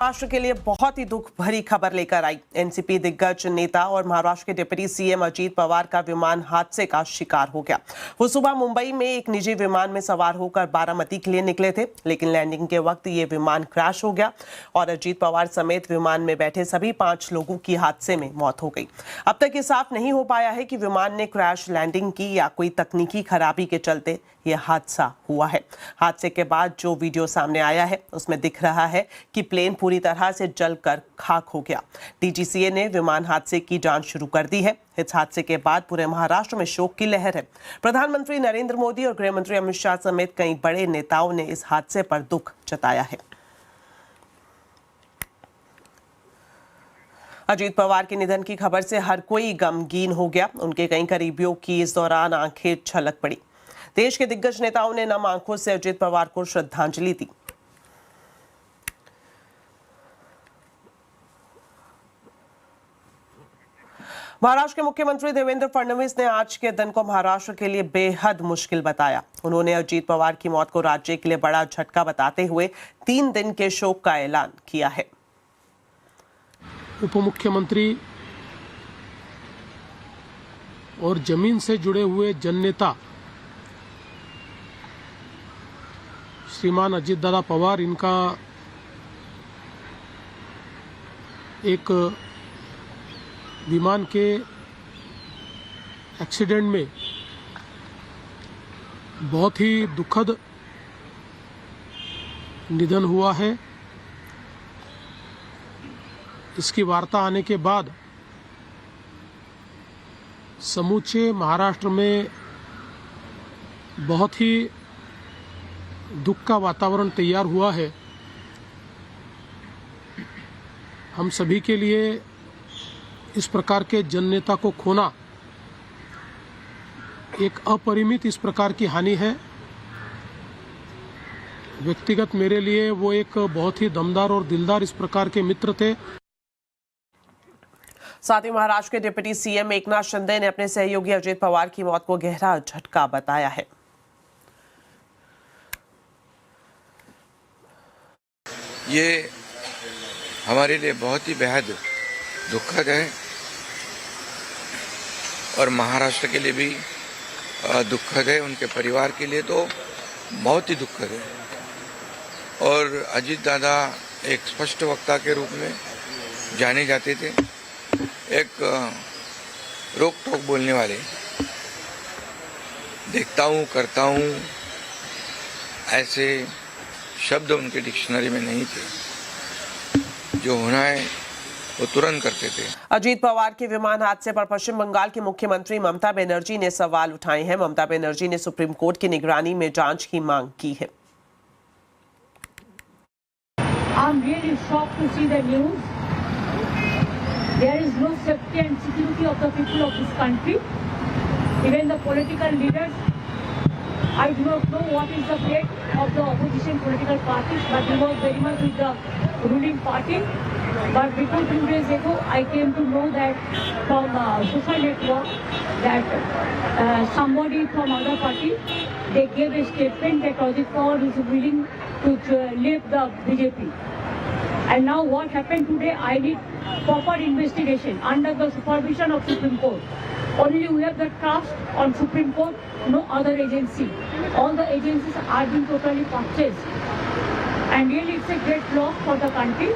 महाराष्ट्र के लिए बहुत ही दुख भरी खबर लेकर आई। एनसीपी दिग्गज नेता और महाराष्ट्र के डिप्टी सीएम अजीत पवार का विमान हादसे का शिकार हो गया। वो सुबह मुंबई में एक निजी विमान में सवार होकर बारामती के लिए निकले थे, लेकिन लैंडिंग के वक्त ये विमान क्रैश हो गया और अजीत पवार समेत विमान में बैठे सभी 5 लोगों की हादसे में मौत हो गई। अब तक ये साफ नहीं हो पाया है कि विमान ने क्रैश लैंडिंग की या कोई तकनीकी खराबी के चलते ये हादसा हुआ है। हादसे के बाद जो वीडियो सामने आया है उसमें दिख रहा है कि प्लेन पूरी तरह से जलकर खाक हो गया। डीजीसीए ने विमान हादसे की जांच शुरू कर दी है। इस हादसे के बाद पूरे महाराष्ट्र में शोक की लहर है। प्रधानमंत्री नरेंद्र मोदी और गृह मंत्री अमित शाह समेत कई बड़े नेताओं ने इस हादसे पर दुख जताया है। अजीत पवार के निधन की खबर से हर कोई गमगीन हो गया। उनके कई करीबियों की इस दौरान आंखें छलक पड़ी। देश के दिग्गज नेताओं ने नम आंखों से अजीत पवार को श्रद्धांजलि दी। महाराष्ट्र के मुख्यमंत्री देवेंद्र फडणवीस ने आज के दिन को महाराष्ट्र के लिए बेहद मुश्किल बताया। उन्होंने अजीत पवार की मौत को राज्य के लिए बड़ा झटका बताते हुए 3 दिन के शोक का ऐलान किया है। उप मुख्यमंत्री और जमीन से जुड़े हुए जननेता श्रीमान अजीत दादा पवार, इनका एक विमान के एक्सीडेंट में बहुत ही दुखद निधन हुआ है। इसकी वार्ता आने के बाद समूचे महाराष्ट्र में बहुत ही दुख का वातावरण तैयार हुआ है। हम सभी के लिए इस प्रकार के जननेता को खोना एक अपरिमित इस प्रकार की हानि है। व्यक्तिगत मेरे लिए वो एक बहुत ही दमदार और दिलदार इस प्रकार के मित्र थे। साथ ही महाराष्ट्र के डिप्टी सीएम एकनाथ शिंदे ने अपने सहयोगी अजीत पवार की मौत को गहरा झटका बताया है। ये हमारे लिए बहुत ही बेहद दुखद है और महाराष्ट्र के लिए भी दुखद है। उनके परिवार के लिए तो बहुत ही दुखद है। और अजीत दादा एक स्पष्ट वक्ता के रूप में जाने जाते थे, एक रोक टोक बोलने वाले। देखता हूँ, करता हूँ, ऐसे शब्द उनके डिक्शनरी में नहीं थे। जो होना है वो तुरंत करते थे। अजीत पवार के विमान हादसे पर पश्चिम बंगाल की मुख्यमंत्री ममता बनर्जी ने सवाल उठाए हैं। ममता बनर्जी ने सुप्रीम कोर्ट की निगरानी में जांच की मांग की है। I'm really shocked to see the news. There is no safety and security of the people of this country. Even the political leaders, I do not know what is the fate of the opposition political parties, but we work very much with the ruling party. But before 2 days ago, I came to know that from social network that somebody from other party, they gave a statement that Ajit Pawar is willing to leave the BJP. And now what happened today, I need proper investigation under the supervision of Supreme Court. Only we have the trust on Supreme Court, no other agency. All the agencies are being totally purchased. And really it's a great loss for the country.